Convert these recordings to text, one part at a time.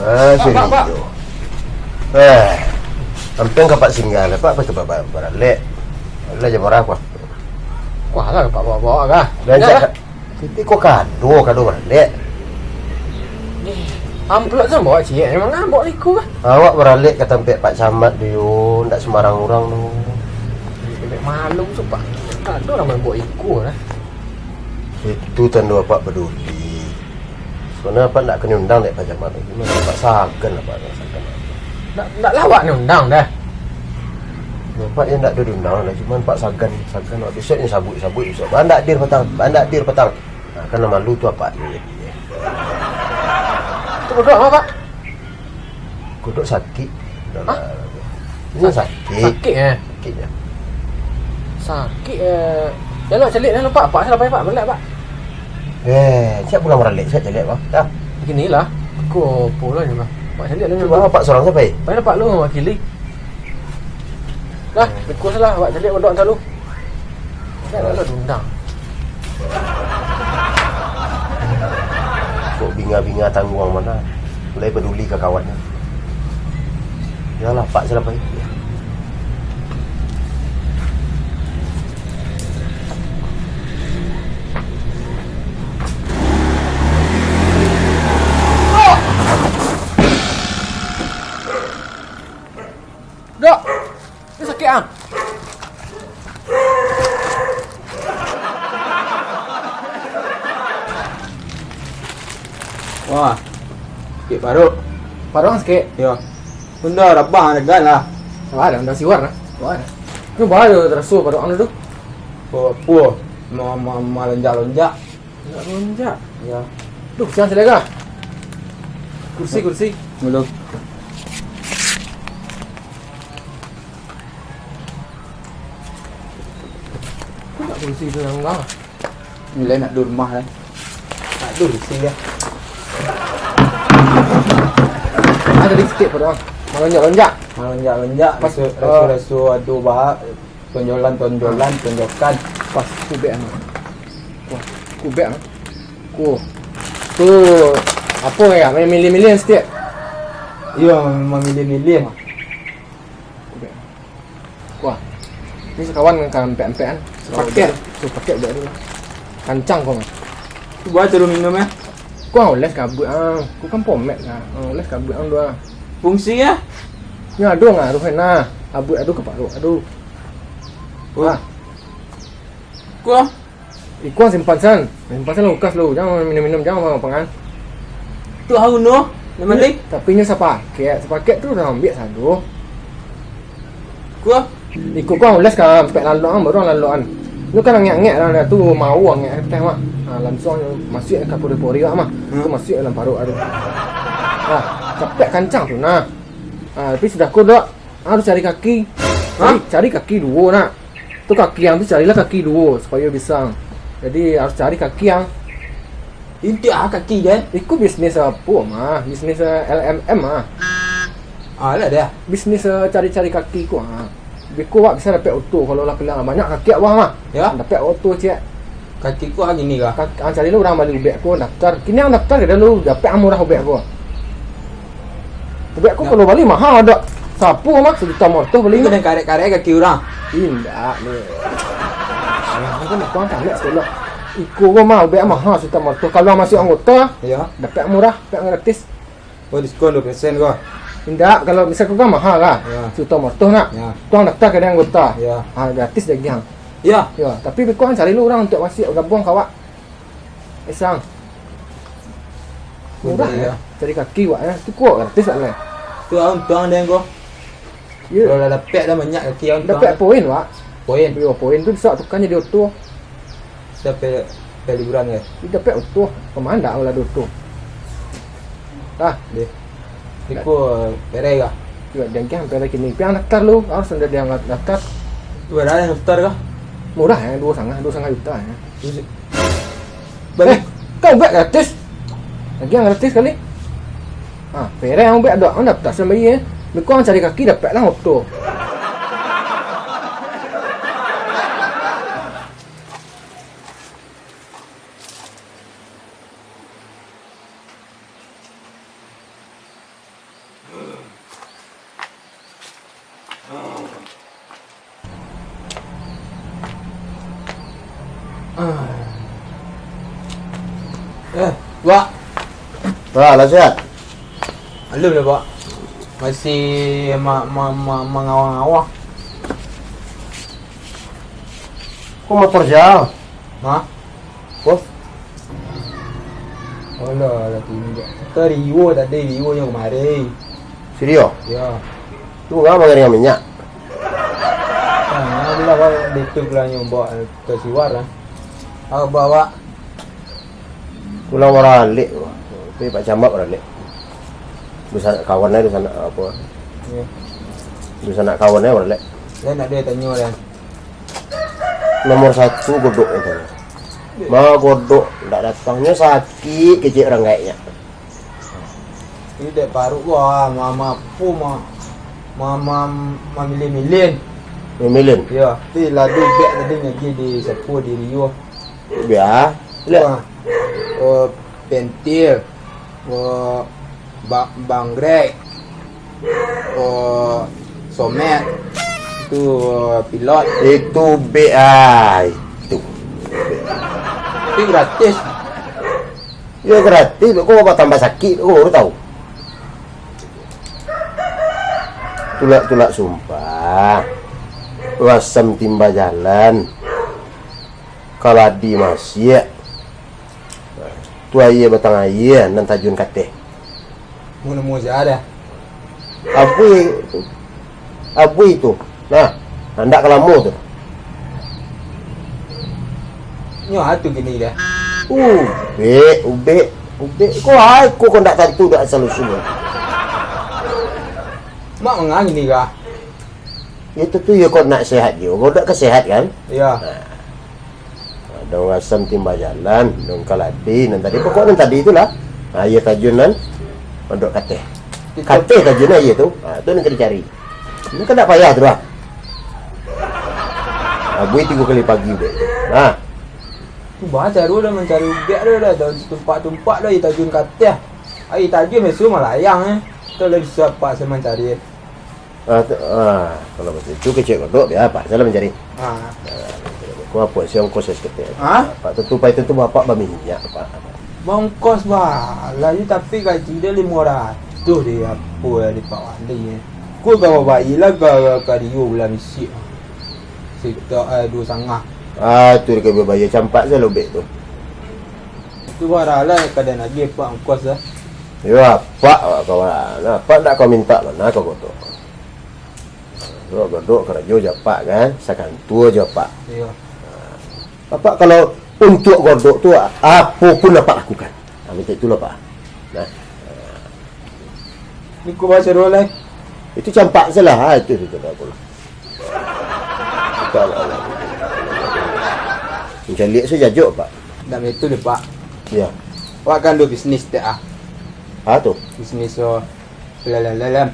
Pak. Hampir kapak singgah lah Pak, apa tu Pak balik. Lah jam berapa? Wah lah Pak bawa-bawa kah? Dan cak kita kok kado balik. Amplop tu bawa cik, memang bawa liku kah? Awak balik ke tempat Pak Camat dia, ndak sembarang orang tu. Bebek malu tu Pak. Tak ada orang bawa liku lah. Itu tanda Pak peduli. Sebenarnya Pak nak kena undang dek Pak Camat tu. Cuma Pak sagan lah Pak sagan. Tak lawak ni undang dah. Bapak yang tak ada diundang lah. Cuma Pak sagan besok ni sabut besok. Bandak dir petang. Kena malu tu apa ni? Tu kodok apa Pak? Kodok sakit. Ini sakit. Sakitnya. Sakit dah lah celik dah lupa Pak. Saya Pak balik Pak. Siap pulang balik. Siap celik Pak. Dah. Beginilah. Aku pula ni Pak. Pak celik dah. Cuba Pak seorang siapa? Baik Pak lu wakili. Dah, berkurang lah Pak celik kodok selalu. Tak ada diundang. Kok binga-binga tanggung mana? Mulai peduli ke kawannya. Yalah Pak siapa? Dok. Ni sakit ah. Wah, sikit baru. Parang sikit. Ya. Benda rabang degan lah. Ada dah siwar lah. Ada. Ni bahaya terasa pada orang tu. Apa? Mau lonjak-lonjak. Nak lonjak. Ya. Duh, siang selera. Kursi. Mulu. Tak kursi tu yang enggak. Nilai nak duduk rumah lah. Tak duduk di sini lah. Ada sikit pada orang. Melonjak-lonjak. Mau lonjak-lonjak. Pas Rasu-rasu aduh bahak. Tonjolan. Pas kubek ah. Wah, kubek ah. Tu apa ya? Milih-milih setiap. Ya, memang milih-milih. Kubek. Wah. Ni sekawan kan empek-empek kan. Paket buat dulu. Kancang kau mah. Tu buat turun minum ya. Kau les kabut ah. Kau kan pomet ah. Les kabut ang dua. Fungsi ya. Ni adu ngah, adu kena. Adu ke Pak Ru. Adu. Wah. Kau Ikuan simpan san lukas lu. Jangan minum-minum jangan pangan. tu haru no. Memang lagi. Tapi nya sepaket tu dah ambil satu. Kau Ikut kau les kan pek laluan baru laluan. Lu kan ngek-ngek lah tu mau ngek teh mak. Langsung masuk ke pori-pori mah. Tu masuk dalam parut ada. Capek kancang tu nah. Tapi sudah kau dak harus cari kaki. Cari kaki dua nak. Tu kaki yang tu carilah kaki dua supaya bisa. Jadi harus cari kaki yang inti kaki kan. ikut bisnis apa mah? Bisnis LMM mah. Lah dia. Bisnis cari-cari kaki ku Beko wak bisa dapat auto kalau lah pelang banyak kaki awak mah. Ya. Dapat auto cik. Kaki ku gini kah? Cari lu orang balik ubek ku daftar. Kini yang daftar ke lu dapat murah ubek ku. Ubek ku kalau balik mahal ada. Sapu mah sejuta motor beli. Ini karek-karek kaki orang. Indak ni. Aku nak kuang tak sekolah. Iku ku mah ubek mahal sejuta motor. Kalau masuk anggota Ya. dapat murah, dapat gratis. Oh diskon 2% kau. Indak kalau bisa kau kan mahal lah. Ya. Sejuta motor nak. Ya. Kuang daftar ke dia anggota. Ya. Gratis lagi hang. Ya. Ya, tapi kau cari lu orang untuk masuk gabung kawak. Esang. Murah Ya. ya. Cari kaki wak ya. Tu kuat gratis wak lah. Tu untung dia kau. Ya. Kalau dah dapat dah banyak kaki untung. Dapat poin wak. poin. Bila poin tu bisa tukar jadi auto. Sampai liburan ke? Dia dapat auto. Pemandak lah auto. Dah. Deh. Iku perai kah? Juga dengki hampir lagi ni. Piang daftar lu. Harus anda dia daftar. Berapa yang daftar kah? Murah ya. 2,5 juta ya. Balik. Kau buat gratis. Lagi yang gratis kali. Perai yang buat ada. Orang daftar sama dia. Kau cari kaki dapat lah auto. Pak. Lah sihat. Alum dah, Pak. Masih mengawang-awang. Kau mau kerja? Ha? Bos. Alah, lah tunjuk. Kita Rio tadi, Rio yang kemarin. Serius? Ya. Tu ngapa dengan minyak? Ha, bila Pak itu pula yang bawa ke siwar lah. Apa bawa? Pulang balik. Tapi Pak Camat balik. Bisa kawannya di sana apa? Ya. Bisa nak kawannya balik. Saya nak dia tanya kan. Nomor 1 godok itu. Mau godok tak datangnya sakit kecil orang kayaknya. Ini dek paru wah, mama pu mama milih-milih. Memilin. Ya, ti ladu beg tadi ngaji di Sepu di Rio. Biar. Lihat. Wah. Pentil. Banggrek. Somet. Itu pilot. Itu BI. Itu. Itu gratis. Ya gratis. Kau apa tambah sakit? Oh, baru tahu. Tulak-tulak sumpah. Wasam timba jalan. Kaladi masih. Tu air batang air nan tajun kateh. Muna ada. Abu itu. Nah, hendak kelamu tu. Nyo hatu gini dah. Ube. Kau nak tentu dak asal usul. Mak mengang ini kah? Itu tu ya kau nak sehat je. Kau nak kesehat kan? Ya. Dong asam timba jalan, dong kaladi nan tadi pokok nan tadi itulah. Ya tajunan pondok kateh. Kateh tajunan ya tu. Tu nak cari. Ini kan tak payah tu lah. Abu 3 kali pagi dek. Tu baca dulu dah mencari ubek dia dah. Dah tumpak-tumpak dah tajun kateh. Ai tajun mesu malayang Kita lagi siapa saya mencari. Kalau macam itu kecil kodok biar apa? Saya mencari. Kau apa siang kau saya sekete. Pak tutupai itu bapak berminyak pak. Bongkos bah. Lagi tapi gaji dia 500 dia apa di Pak Wali. Ku bawa bayi lah ke Rio bulan misi. Sekitar 2,5. Tu dia bayar campak saya lobek tu. Tu baralah kadang lagi Pak ongkos lah. Ya, Pak kawan. Pak nak kau minta mana kau kodok. Godok kerja je Pak kan. Sakan tua je Pak. Ya. Bapak kalau untuk godok tu apa pun dapat lakukan. Macam itulah Pak. Nah. Ni ku baca dulu lah. Itu campak salah. Itu tak apa lah. Kalau macam lihat saya jajuk Pak. Dah itu dia Pak. Ya. Awak kan do bisnis tak Tu. Bisnis lalam.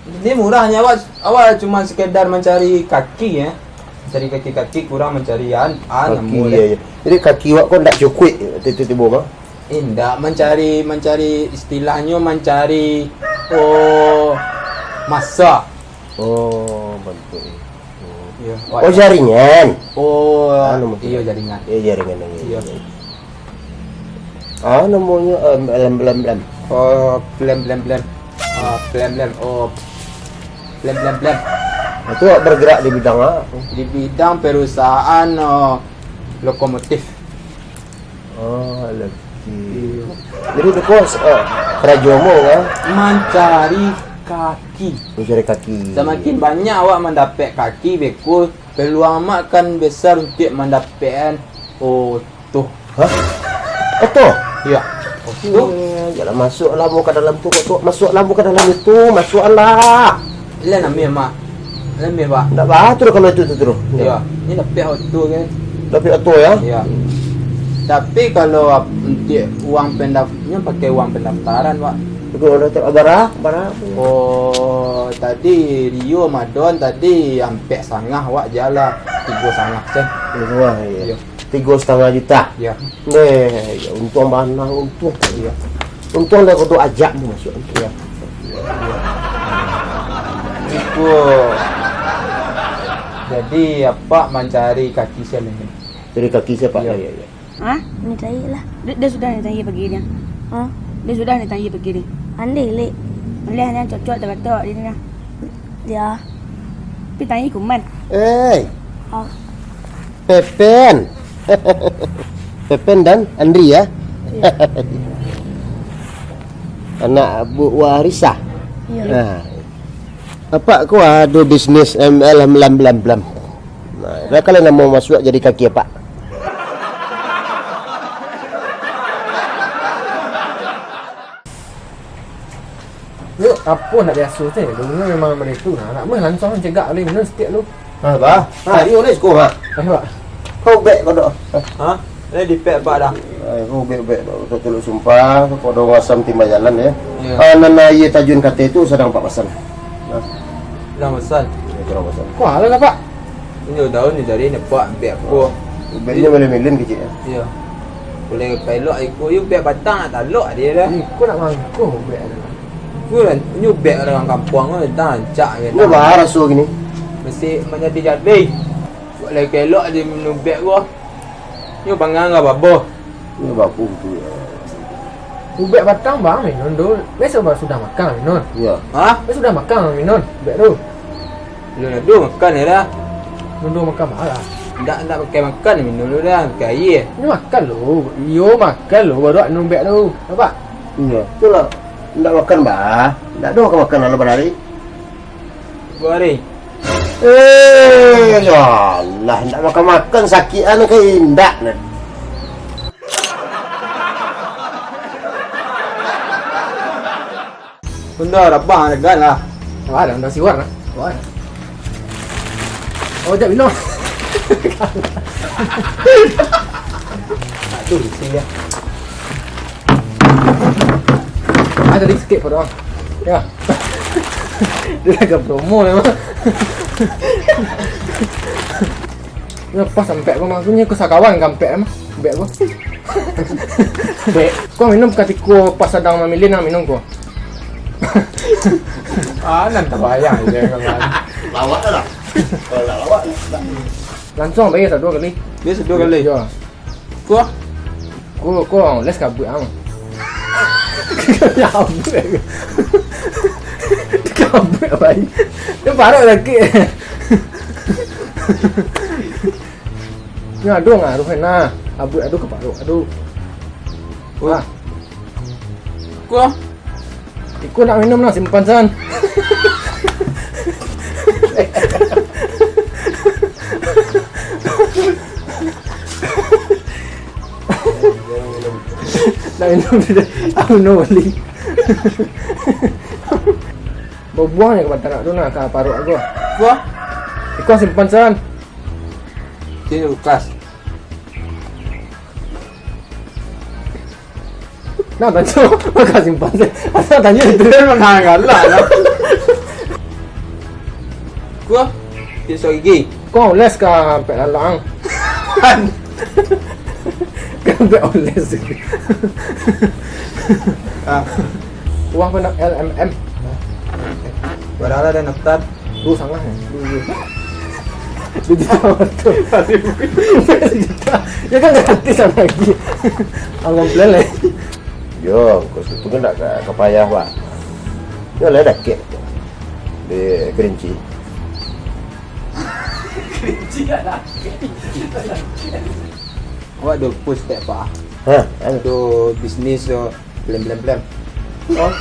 Ini murahnya awak cuma sekedar mencari kaki ya. Mencari kaki-kaki kurang mencari Kaki ya. Jadi kaki awak kau tak cukup tiba-tiba bang. Indah mencari istilahnya mencari masa. Bantu. Ya. Jaringan. Iya jaringan. Jaringan Iya. Namanya lem. Plan. Itu bergerak di bidang apa? Di bidang perusahaan lokomotif. Lagi. Jadi tu kau kerajomo kan? Mencari kaki. Semakin banyak awak mendapat kaki, beku peluang mak kan besar untuk mendapatkan tu. Itu? Ya. Jangan masuklah muka dalam tu kau. Masuklah muka dalam itu. Masuklah. Lah namanya mak. Namanya Pak. Tak batul kalau itu terus. Ya. Ini dapat tu kan. Tapi itu ya. Ya. Tapi kalau untuk uang pendaftarannya pakai uang pendaftaran, Pak. Itu ada barang. Tadi Rio Madon tadi sampai sangah awak jalan 3,5 sen. Ya. 3,5 juta. Ya. Ya, untung mana untung. Ya. Untung dah kau ajak masuk. Ya. Itu. Jadi apa mencari kaki saya ni? Dari kaki saya Pak. Ya. Ya. Ha? Ni tahi lah. Dia sudah ni tanya pergi dia. Ha? Dia sudah ni tanya pergi dia. Andai lek. Boleh hanya cocok tak dia ni lah. Dia. Tapi tanya kuman. Ha. Pepen. Pepen dan Andri ya. Anak Bu Warisa. Ya. Nah. Apa kau ada bisnis ML belam. Nah, kalau nak mau masuk jadi kaki apa? Lu apa nak biasa tu? Lu memang mereka nak meh langsung cegak boleh benar setiap lu. Ha ba? Ha, you boleh sekolah. Pak. Kau bek kau dak. Ha? Dah dipek pak dah. Kau bek tu tolong sumpah kau dah wasam timba jalan ya. Ya. Nana ye tajun kata itu sedang pak pasan. Nah, Dah pesan. ini kurang pasan. Kuah lah Pak. Ini tahun ni dari ni pak pek aku. Beknya melin-melin kecil ya. Ya. Boleh pelok ikut you pek batang tak lok dia dah. Ni kau nak mangkuh bek ada. Ku kan you pek orang kampung kan dah cak ke. Ini bahar rasu gini. Mesti menjadi. Boleh kelok dia minum pek gua. You pangang apa? Ini bapu tu ya. Bek batang bang minun dulu. Besok baru sudah makan minun. Ya. Ha? Besok sudah makan minun. Bek tu. Lu nak dulu makan ni dah. Minun makan malah. Tak pakai makan minum dulu dah. Pakai air. Ini makan lu. Yo makan lu baru minum bek tu. Nampak? Iya. Itulah. Tidak makan bah. Tidak ada makan lalu berhari. Gua hari. Ya Allah, tidak makan sakit anu ke indak nah. Benda rabah kan lah. Wah, ada nasi warna. Wah. Oh, jap minum. Tak tu di sini dia. Ada di sikit pada orang. Ya. Dia agak promo memang. Lepas sampai kau maksudnya kau sakawan kampek mah. Bek kau. Bek. Kau minum ketika pas sedang memilih nak minum kau. Nanti bayang je kawan. Lawak dah. Kalau lawak Langsung bayar satu kali. Biasa 2 kali. Ya. Gua Kau les kabut am. Ya ampun. Kabut baik. Dia parok lagi. Ni aduh ngaruh na. Abut aduh ke parok. Aduh. Wah, gua ikut nak minum lah simpan san. Nak minum tidak. Aku no beli. Buang je ke pantai nak tu nak ke parut aku. gua Ikut simpan san. sini bekas. Nak bantu makan simpan san. Asal tanya itu. Dia menang galak lah. Gua pisau gigi. Kau les ke pek lalang. Kan pek oles. Uang pun nak LMM. Padahal ada naftar. Lu sangat ya. Lu juta betul. Juta. Ya kan gratis sama lagi. Angam plan lah. Yo, kau situ kan tak kepayah pak. Yo lah dah kek di Kerinci. Awak ada post tak pak? Ha, anu. Ada bisnis tu blem. Oh.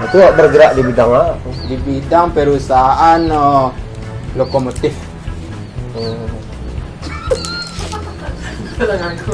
Itu awak bergerak di bidang apa? Di bidang perusahaan lokomotif. Jangan aku.